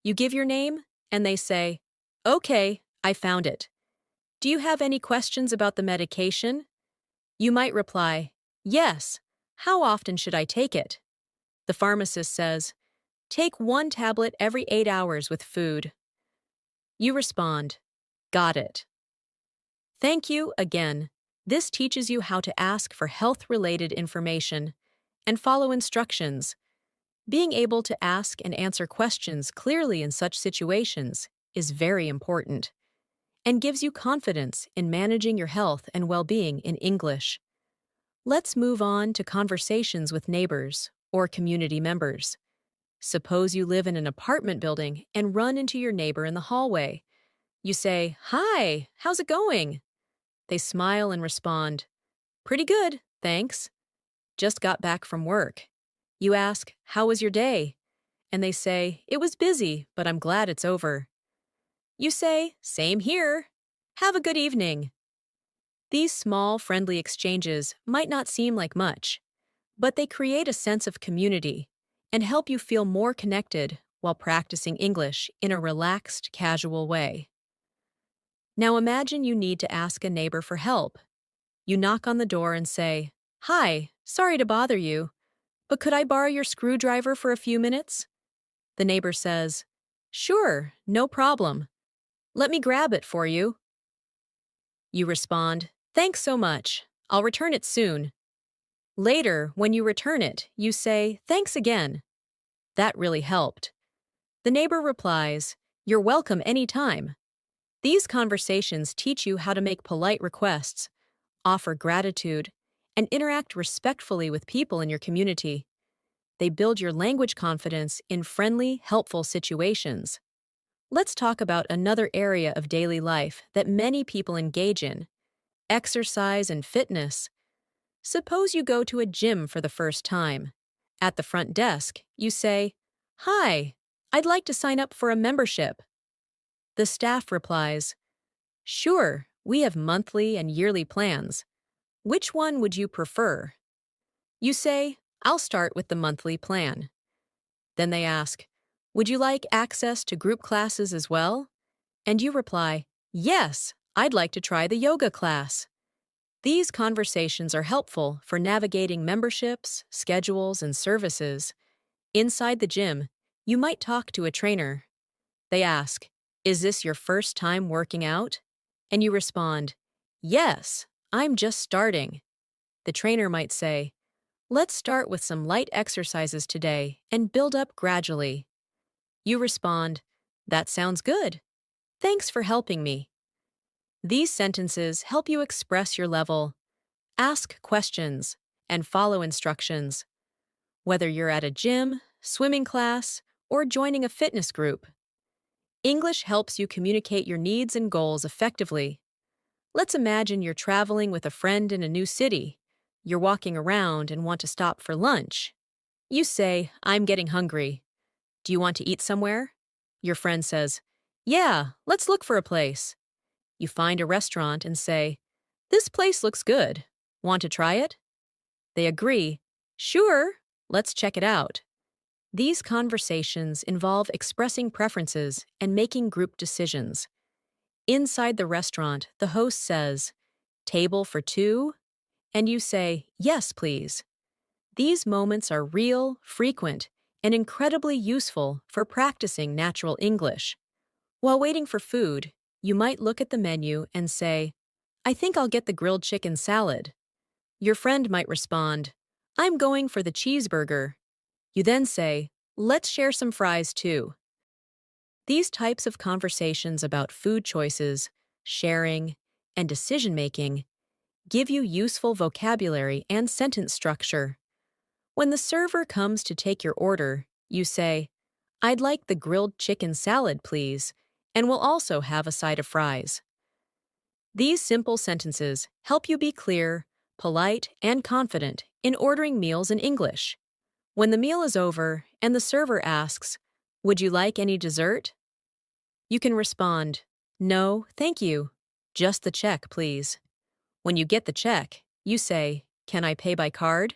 You give your name, and they say, "Okay, I found it. Do you have any questions about the medication?" You might reply, "Yes. How often should I take it?" The pharmacist says, "Take 1 tablet every 8 hours with food." You respond, "Got it." Thank you again. This teaches you how to ask for health-related information and follow instructions. Being able to ask and answer questions clearly in such situations is very important and gives you confidence in managing your health and well-being in English. Let's move on to conversations with neighbors or community members. Suppose you live in an apartment building and run into your neighbor in the hallway. You say, "Hi, how's it going?" They smile and respond, "Pretty good, thanks. Just got back from work." You ask, "How was your day?" And they say, "It was busy, but I'm glad it's over." You say, "Same here. Have a good evening." These small, friendly exchanges might not seem like much, but they create a sense of community and help you feel more connected while practicing English in a relaxed, casual way. Now imagine you need to ask a neighbor for help. You knock on the door and say, "Hi, sorry to bother you, but could I borrow your screwdriver for a few minutes?" The neighbor says, "Sure, no problem. Let me grab it for you." You respond, "Thanks so much. I'll return it soon." Later, when you return it, you say, "Thanks again. That really helped." The neighbor replies, "You're welcome anytime." These conversations teach you how to make polite requests, offer gratitude, and interact respectfully with people in your community. They build your language confidence in friendly, helpful situations. Let's talk about another area of daily life that many people engage in: exercise and fitness. Suppose you go to a gym for the first time. At the front desk, you say, "Hi, I'd like to sign up for a membership." The staff replies, "Sure, we have monthly and yearly plans. Which one would you prefer?" You say, "I'll start with the monthly plan." Then they ask, "Would you like access to group classes as well?" And you reply, "Yes, I'd like to try the yoga class." These conversations are helpful for navigating memberships, schedules, and services. Inside the gym, you might talk to a trainer. They ask, "Is this your first time working out?" And you respond, "Yes, I'm just starting." The trainer might say, "Let's start with some light exercises today and build up gradually." You respond, "That sounds good. Thanks for helping me." These sentences help you express your level, ask questions, and follow instructions. Whether you're at a gym, swimming class, or joining a fitness group, English helps you communicate your needs and goals effectively. Let's imagine you're traveling with a friend in a new city. You're walking around and want to stop for lunch. You say, "I'm getting hungry. Do you want to eat somewhere?" Your friend says, "Yeah, let's look for a place." You find a restaurant and say, "This place looks good. Want to try it?" They agree, "Sure, let's check it out." These conversations involve expressing preferences and making group decisions. Inside the restaurant, the host says, "Table for two?" And you say, "Yes, please." These moments are real, frequent, and incredibly useful for practicing natural English. While waiting for food, you might look at the menu and say, "I think I'll get the grilled chicken salad." Your friend might respond, "I'm going for the cheeseburger." You then say, "Let's share some fries too." These types of conversations about food choices, sharing, and decision-making give you useful vocabulary and sentence structure. When the server comes to take your order, you say, "I'd like the grilled chicken salad, please, and we'll also have a side of fries." These simple sentences help you be clear, polite, and confident in ordering meals in English. When the meal is over and the server asks, "Would you like any dessert?" you can respond, "No, thank you. Just the check, please." When you get the check, you say, "Can I pay by card?"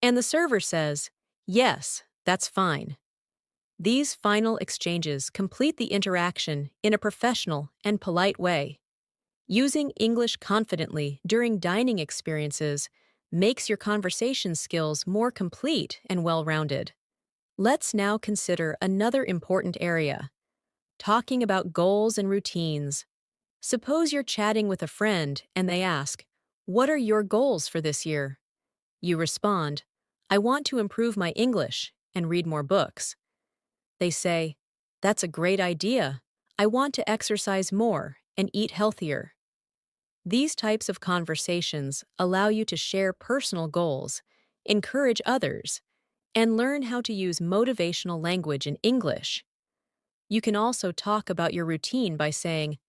And the server says, "Yes, that's fine." These final exchanges complete the interaction in a professional and polite way. Using English confidently during dining experiences makes your conversation skills more complete and well-rounded. Let's now consider another important area: talking about goals and routines. Suppose you're chatting with a friend and they ask, "What are your goals for this year?" You respond, "I want to improve my English and read more books." They say, "That's a great idea. I want to exercise more and eat healthier." These types of conversations allow you to share personal goals, encourage others, and learn how to use motivational language in English. You can also talk about your routine by saying,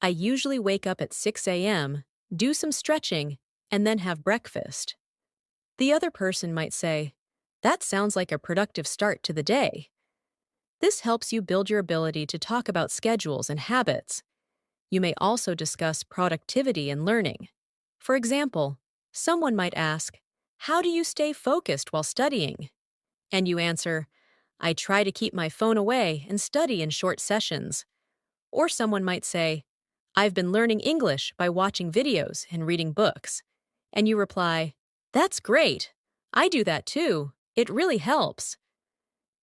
"I usually wake up at 6 a.m., do some stretching, and then have breakfast." The other person might say, "That sounds like a productive start to the day." This helps you build your ability to talk about schedules and habits. You may also discuss productivity and learning. For example, someone might ask, "How do you stay focused while studying?" And you answer, "I try to keep my phone away and study in short sessions." Or someone might say, "I've been learning English by watching videos and reading books." And you reply, "That's great. I do that too. It really helps."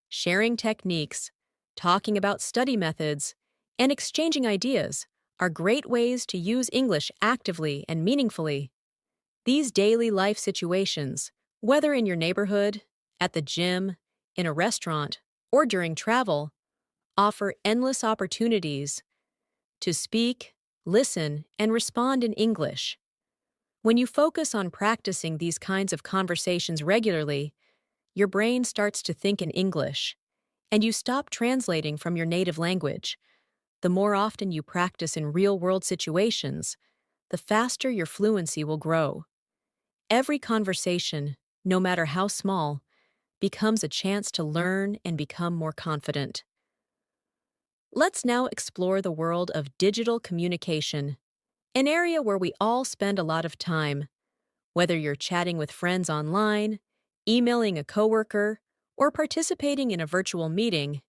Sharing techniques, talking about study methods, and exchanging ideas are great ways to use English actively and meaningfully. These daily life situations, whether in your neighborhood, at the gym, in a restaurant, or during travel, offer endless opportunities to speak, listen, and respond in English. When you focus on practicing these kinds of conversations regularly, your brain starts to think in English, and you stop translating from your native language. The more often you practice in real-world situations, the faster your fluency will grow. Every conversation, no matter how small, becomes a chance to learn and become more confident. Let's now explore the world of digital communication, an area where we all spend a lot of time. Whether you're chatting with friends online, emailing a coworker, or participating in a virtual meeting,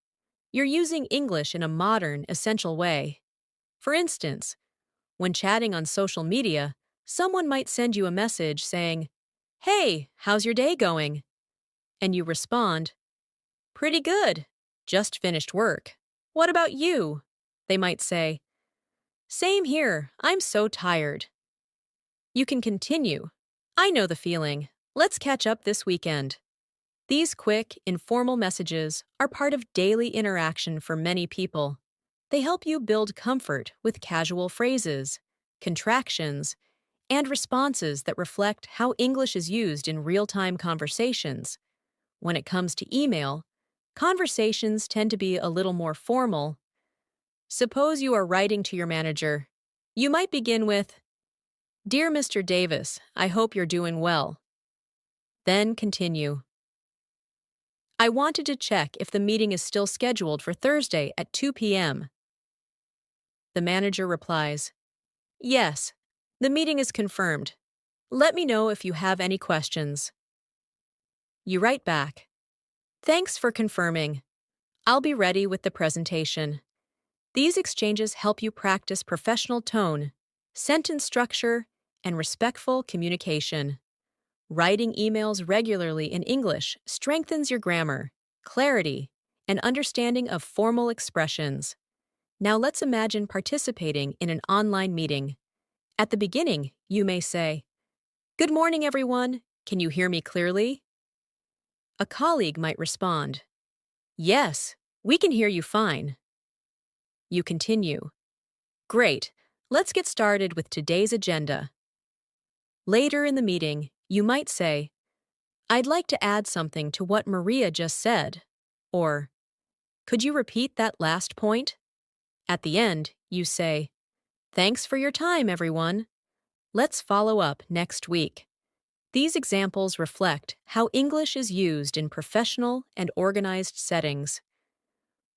you're using English in a modern, essential way. For instance, when chatting on social media, someone might send you a message saying, "Hey, how's your day going?" And you respond, "Pretty good. Just finished work. What about you?" They might say, "Same here. I'm so tired." You can continue. "I know the feeling. Let's catch up this weekend." These quick, informal messages are part of daily interaction for many people. They help you build comfort with casual phrases, contractions, and responses that reflect how English is used in real-time conversations. When it comes to email, conversations tend to be a little more formal. Suppose you are writing to your manager. You might begin with, "Dear Mr. Davis, I hope you're doing well." Then continue. "I wanted to check if the meeting is still scheduled for Thursday at 2 p.m. The manager replies, "Yes, the meeting is confirmed. Let me know if you have any questions." You write back, "Thanks for confirming. I'll be ready with the presentation." These exchanges help you practice professional tone, sentence structure, and respectful communication. Writing emails regularly in English strengthens your grammar, clarity, and understanding of formal expressions. Now let's imagine participating in an online meeting. At the beginning, you may say, "Good morning, everyone. Can you hear me clearly?" A colleague might respond, "Yes, we can hear you fine." You continue, "Great. Let's get started with today's agenda." Later in the meeting, you might say, "I'd like to add something to what Maria just said," or, "Could you repeat that last point?" At the end, you say, "Thanks for your time, everyone. Let's follow up next week." These examples reflect how English is used in professional and organized settings.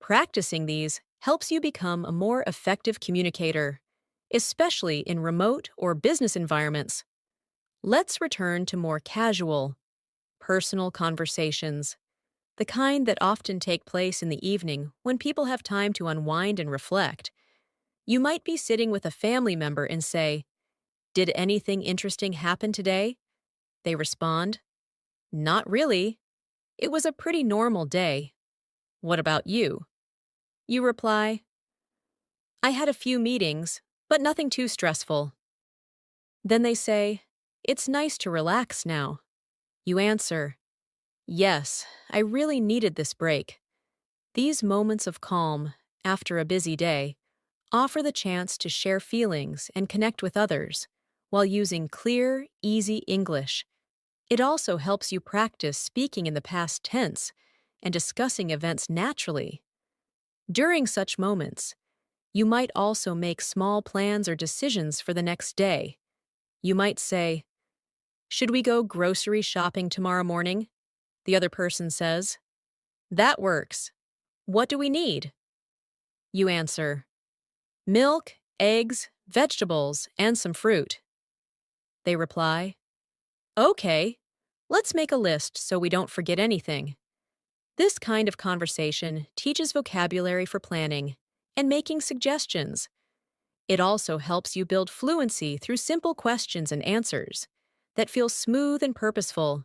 Practicing these helps you become a more effective communicator, especially in remote or business environments. Let's return to more casual, personal conversations, the kind that often take place in the evening when people have time to unwind and reflect. You might be sitting with a family member and say, "Did anything interesting happen today?" They respond, "Not really. It was a pretty normal day. What about you?" You reply, "I had a few meetings, but nothing too stressful." Then they say, "It's nice to relax now." You answer, "Yes, I really needed this break." These moments of calm, after a busy day, offer the chance to share feelings and connect with others while using clear, easy English. It also helps you practice speaking in the past tense and discussing events naturally. During such moments, you might also make small plans or decisions for the next day. You might say, "Should we go grocery shopping tomorrow morning?" The other person says, "That works. What do we need?" You answer, "Milk, eggs, vegetables, and some fruit." They reply, "Okay, let's make a list so we don't forget anything." This kind of conversation teaches vocabulary for planning and making suggestions. It also helps you build fluency through simple questions and answers that feel smooth and purposeful.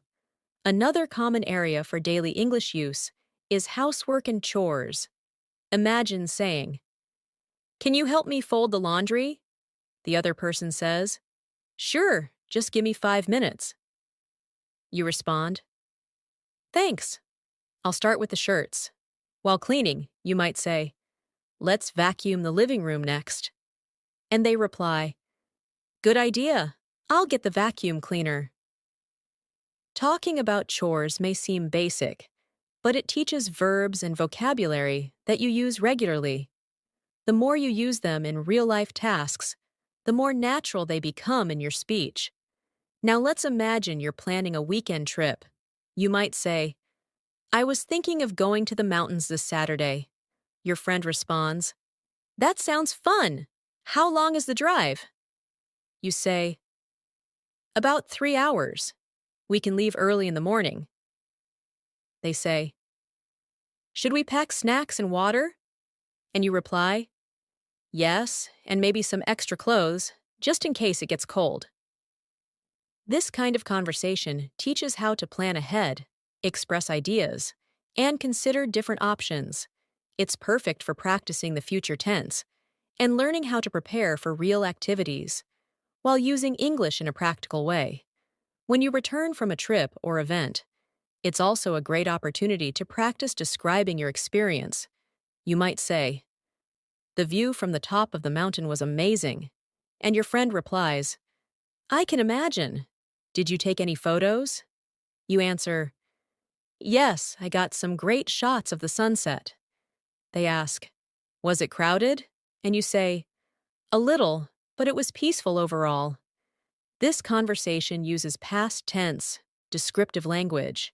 Another common area for daily English use is housework and chores. Imagine saying, "Can you help me fold the laundry?" The other person says, "Sure, just give me 5 minutes." You respond, "Thanks. I'll start with the shirts." While cleaning, you might say, "Let's vacuum the living room next." And they reply, "Good idea. I'll get the vacuum cleaner." Talking about chores may seem basic, but it teaches verbs and vocabulary that you use regularly. The more you use them in real-life tasks, the more natural they become in your speech. Now let's imagine you're planning a weekend trip. You might say, I was thinking of going to the mountains this Saturday. Your friend responds, That sounds fun. How long is the drive? You say, About 3 hours. We can leave early in the morning. They say, Should we pack snacks and water? And you reply, Yes, and maybe some extra clothes, just in case it gets cold. This kind of conversation teaches how to plan ahead, express ideas, and consider different options. It's perfect for practicing the future tense and learning how to prepare for real activities while using English in a practical way. When you return from a trip or event, it's also a great opportunity to practice describing your experience. You might say, The view from the top of the mountain was amazing. And your friend replies, I can imagine. Did you take any photos? You answer, Yes, I got some great shots of the sunset. They ask, Was it crowded? And you say, A little, but it was peaceful overall. This conversation uses past tense, descriptive language,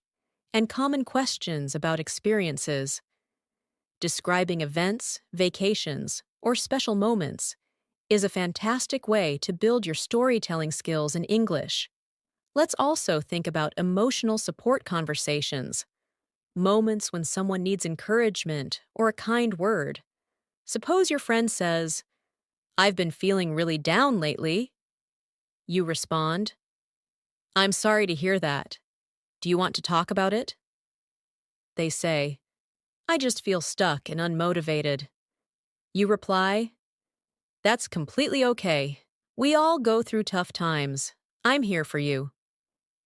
and common questions about experiences. Describing events, vacations, or special moments is a fantastic way to build your storytelling skills in English. Let's also think about emotional support conversations, moments when someone needs encouragement or a kind word. Suppose your friend says, I've been feeling really down lately. You respond, I'm sorry to hear that. Do you want to talk about it? They say, I just feel stuck and unmotivated. You reply, That's completely okay. We all go through tough times. I'm here for you.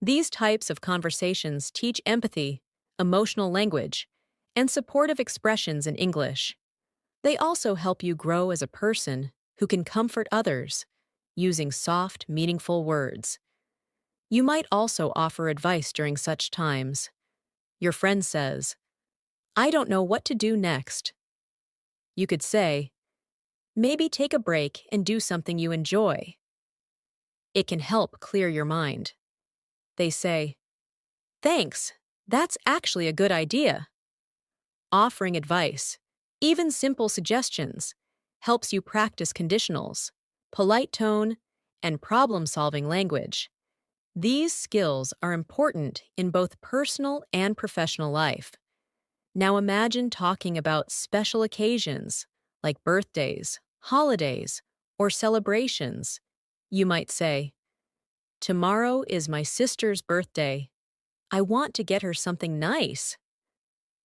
These types of conversations teach empathy, emotional language, and supportive expressions in English. They also help you grow as a person who can comfort others using soft, meaningful words. You might also offer advice during such times. Your friend says, I don't know what to do next. You could say, Maybe take a break and do something you enjoy. It can help clear your mind. They say, Thanks, that's actually a good idea. Offering advice, even simple suggestions, helps you practice conditionals, polite tone, and problem-solving language. These skills are important in both personal and professional life. Now imagine talking about special occasions like birthdays, holidays, or celebrations. You might say, Tomorrow is my sister's birthday. I want to get her something nice.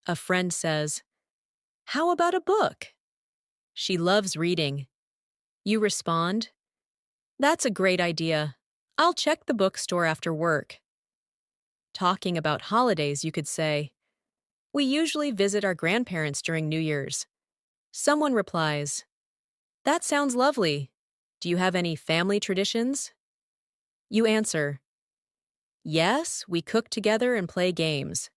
A friend says, How about a book? She loves reading. You respond, That's a great idea. I'll check the bookstore after work. Talking about holidays, you could say, We usually visit our grandparents during New Year's. Someone replies, That sounds lovely. Do you have any family traditions? You answer, Yes, we cook together and play games.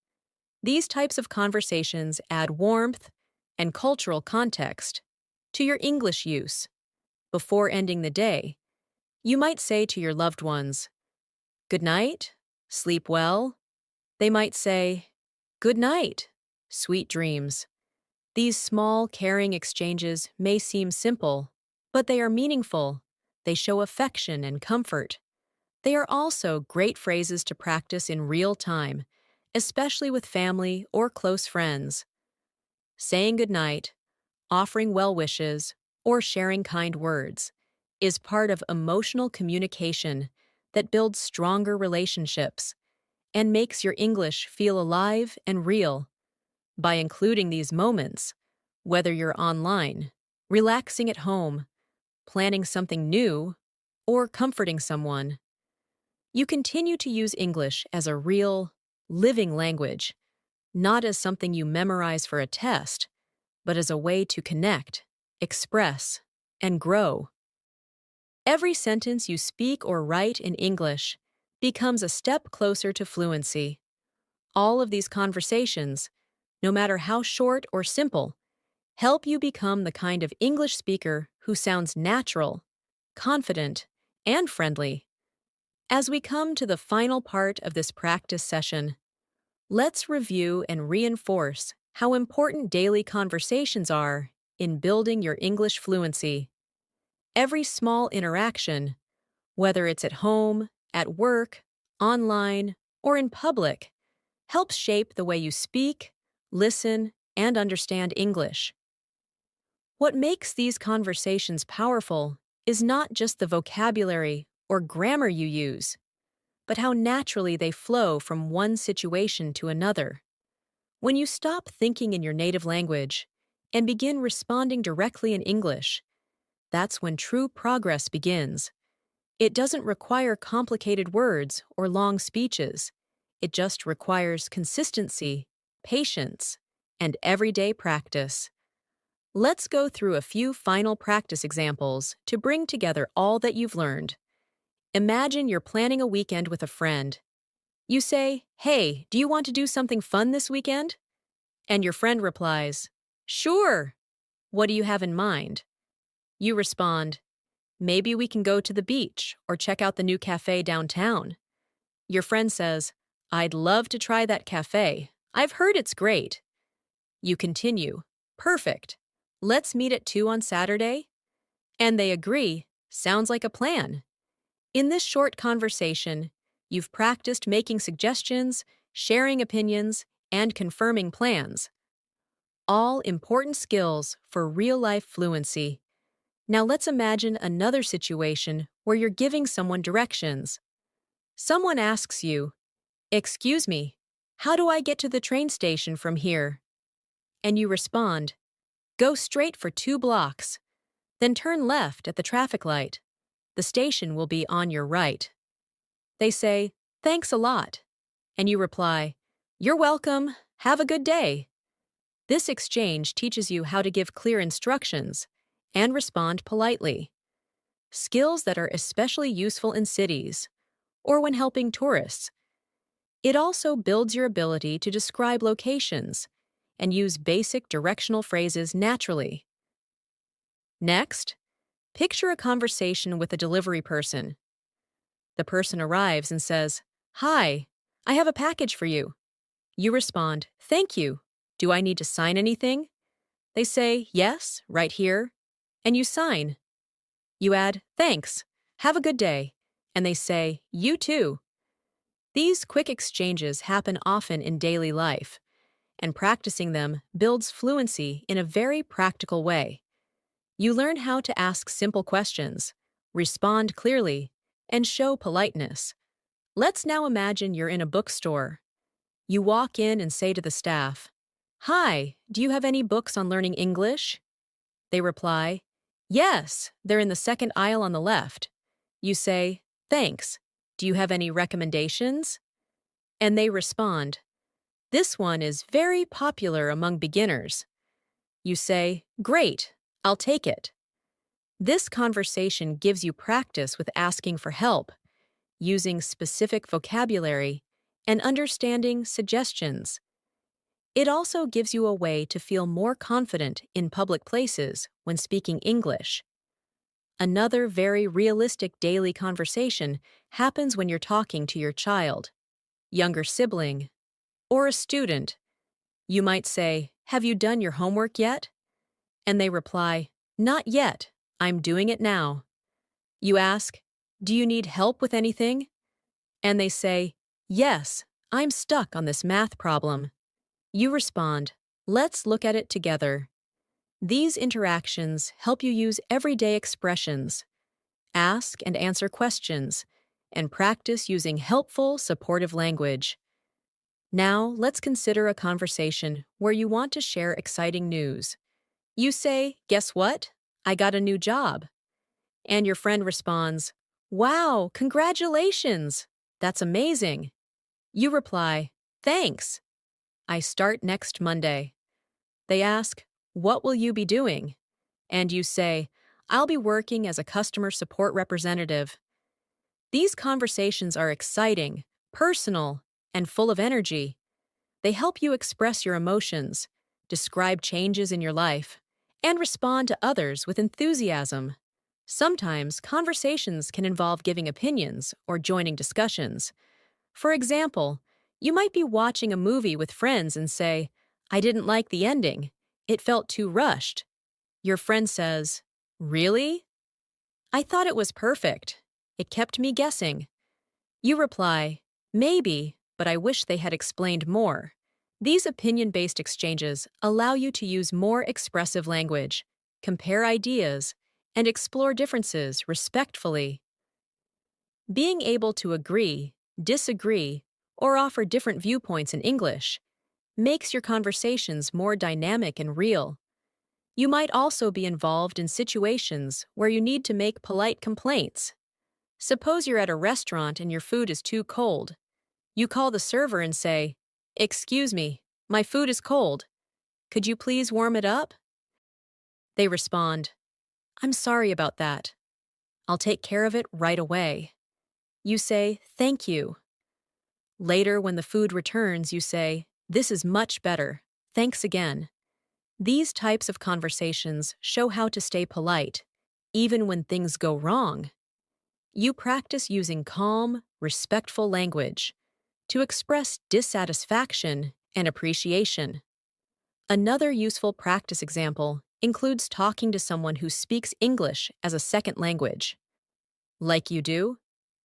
These types of conversations add warmth and cultural context to your English use. Before ending the day, you might say to your loved ones, Good night, sleep well. They might say, Good night, sweet dreams. These small, caring exchanges may seem simple, but they are meaningful. They show affection and comfort. They are also great phrases to practice in real time, especially with family or close friends. Saying goodnight, offering well wishes, or sharing kind words is part of emotional communication that builds stronger relationships and makes your English feel alive and real. By including these moments, whether you're online, relaxing at home, planning something new, or comforting someone, you continue to use English as a real, living language, not as something you memorize for a test, but as a way to connect, express, and grow. Every sentence you speak or write in English becomes a step closer to fluency. All of these conversations, no matter how short or simple, help you become the kind of English speaker who sounds natural, confident, and friendly. As we come to the final part of this practice session, Let's review and reinforce how important daily conversations are in building your English fluency. Every small interaction, whether it's at home, at work, online, or in public, helps shape the way you speak, listen, and understand English. What makes these conversations powerful is not just the vocabulary or grammar you use, but how naturally they flow from one situation to another. When you stop thinking in your native language and begin responding directly in English, that's when true progress begins. It doesn't require complicated words or long speeches. It just requires consistency, patience, and everyday practice. Let's go through a few final practice examples to bring together all that you've learned. Imagine you're planning a weekend with a friend. You say, "Hey, do you want to do something fun this weekend?" And your friend replies, "Sure." What do you have in mind? You respond, "Maybe we can go to the beach or check out the new cafe downtown." Your friend says, "I'd love to try that cafe. I've heard it's great." You continue, "Perfect. Let's meet at 2 on Saturday?" And they agree, "Sounds like a plan." In this short conversation, you've practiced making suggestions, sharing opinions, and confirming plans. All important skills for real-life fluency. Now let's imagine another situation where you're giving someone directions. Someone asks you, "Excuse me, how do I get to the train station from here?" And you respond, "Go straight for 2 blocks, then turn left at the traffic light. The station will be on your right." They say, "Thanks a lot." And you reply, "You're welcome. Have a good day." This exchange teaches you how to give clear instructions and respond politely. Skills that are especially useful in cities or when helping tourists. It also builds your ability to describe locations and use basic directional phrases naturally. Next, picture a conversation with a delivery person. The person arrives and says, "Hi, I have a package for you." You respond, "Thank you. Do I need to sign anything?" They say, "Yes, right here." And you sign. You add, "Thanks. Have a good day." And they say, "You too." These quick exchanges happen often in daily life, and practicing them builds fluency in a very practical way. You learn how to ask simple questions, respond clearly, and show politeness. Let's now imagine you're in a bookstore. You walk in and say to the staff, "Hi, do you have any books on learning English?" They reply, "Yes, they're in the second aisle on the left." You say, "Thanks. Do you have any recommendations?" And they respond, "This one is very popular among beginners." You say, "Great, I'll take it." This conversation gives you practice with asking for help, using specific vocabulary, and understanding suggestions. It also gives you a way to feel more confident in public places when speaking English. Another very realistic daily conversation happens when you're talking to your child, younger sibling, or a student. You might say, "Have you done your homework yet?" And they reply, "Not yet. I'm doing it now." You ask, "Do you need help with anything?" And they say, "Yes, I'm stuck on this math problem." You respond, "Let's look at it together." These interactions help you use everyday expressions, ask and answer questions, and practice using helpful, supportive language. Now, let's consider a conversation where you want to share exciting news. You say, "Guess what? I got a new job." And your friend responds, "Wow, congratulations! That's amazing." You reply, "Thanks. I start next Monday." They ask, "What will you be doing?" And you say, "I'll be working as a customer support representative." These conversations are exciting, personal, and full of energy. They help you express your emotions, describe changes in your life, and respond to others with enthusiasm. Sometimes conversations can involve giving opinions or joining discussions. For example, You might be watching a movie with friends and say, I didn't like the ending. It felt too rushed. Your friend says, Really? I thought it was perfect. It kept me guessing. You reply, Maybe, but I wish they had explained more. These opinion-based exchanges allow you to use more expressive language, compare ideas, and explore differences respectfully. Being able to agree, disagree, or offer different viewpoints in English makes your conversations more dynamic and real. You might also be involved in situations where you need to make polite complaints. Suppose you're at a restaurant and your food is too cold. You call the server and say, Excuse me, my food is cold. Could you please warm it up? They respond, I'm sorry about that. I'll take care of it right away. You say, Thank you. Later, when the food returns, you say, This is much better. Thanks again. These types of conversations show how to stay polite, even when things go wrong. You practice using calm, respectful language to express dissatisfaction and appreciation. Another useful practice example includes talking to someone who speaks English as a second language. Like you do,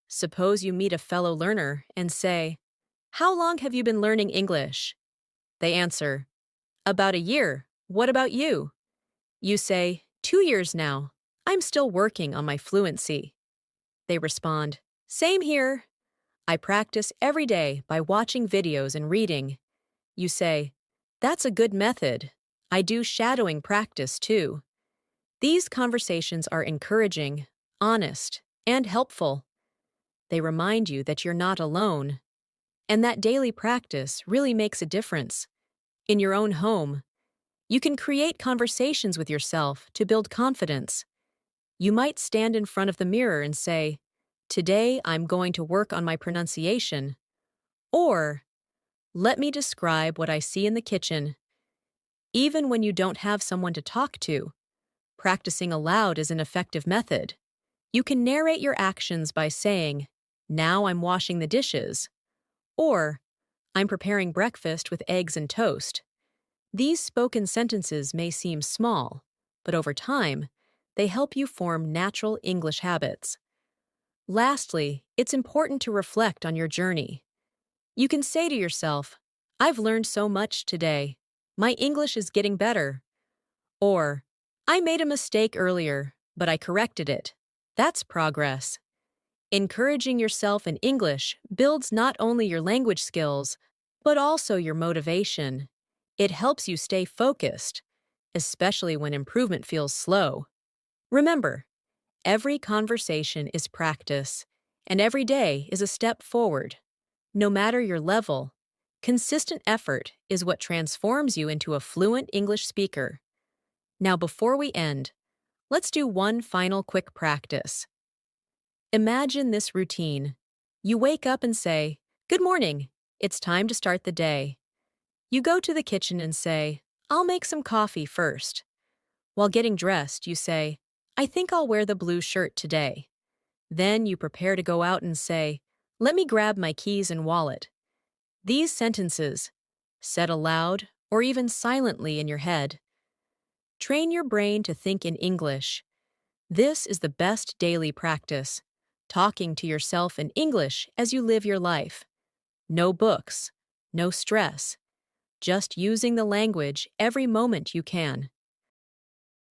suppose you meet a fellow learner and say, How long have you been learning English? They answer, About a year. What about you? You say, 2 years now. I'm still working on my fluency. They respond, Same here. I practice every day by watching videos and reading. You say, That's a good method. I do shadowing practice too. These conversations are encouraging, honest, and helpful. They remind you that you're not alone, and that daily practice really makes a difference. In your own home, you can create conversations with yourself to build confidence. You might stand in front of the mirror and say, Today I'm going to work on my pronunciation. Or, Let me describe what I see in the kitchen. Even when you don't have someone to talk to, practicing aloud is an effective method. You can narrate your actions by saying, Now I'm washing the dishes. Or, I'm preparing breakfast with eggs and toast. These spoken sentences may seem small, but over time, they help you form natural English habits. Lastly, it's important to reflect on your journey. You can say to yourself, I've learned so much today. My English is getting better. Or, I made a mistake earlier, but I corrected it. That's progress. Encouraging yourself in English builds not only your language skills, but also your motivation. It helps you stay focused, especially when improvement feels slow. Remember, every conversation is practice, and every day is a step forward. No matter your level, consistent effort is what transforms you into a fluent English speaker. Now, before we end, let's do one final quick practice. Imagine this routine. You wake up and say, Good morning. It's time to start the day. You go to the kitchen and say, I'll make some coffee first. While getting dressed, you say, I think I'll wear the blue shirt today. Then you prepare to go out and say, Let me grab my keys and wallet. These sentences, said aloud or even silently in your head, train your brain to think in English. This is the best daily practice, talking to yourself in English as you live your life. No books, no stress, just using the language every moment you can.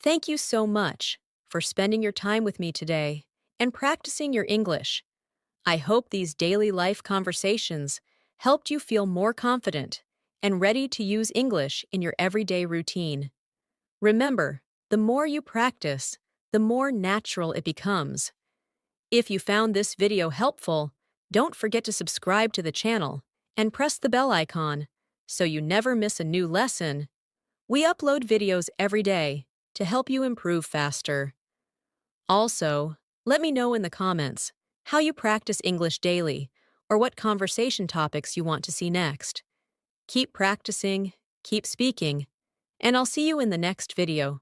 Thank you so much for spending your time with me today and practicing your English. I hope these daily life conversations helped you feel more confident and ready to use English in your everyday routine. Remember, the more you practice, the more natural it becomes. If you found this video helpful, don't forget to subscribe to the channel and press the bell icon so you never miss a new lesson. We upload videos every day to help you improve faster. Also, let me know in the comments how you practice English daily or what conversation topics you want to see next. Keep practicing, keep speaking, and I'll see you in the next video.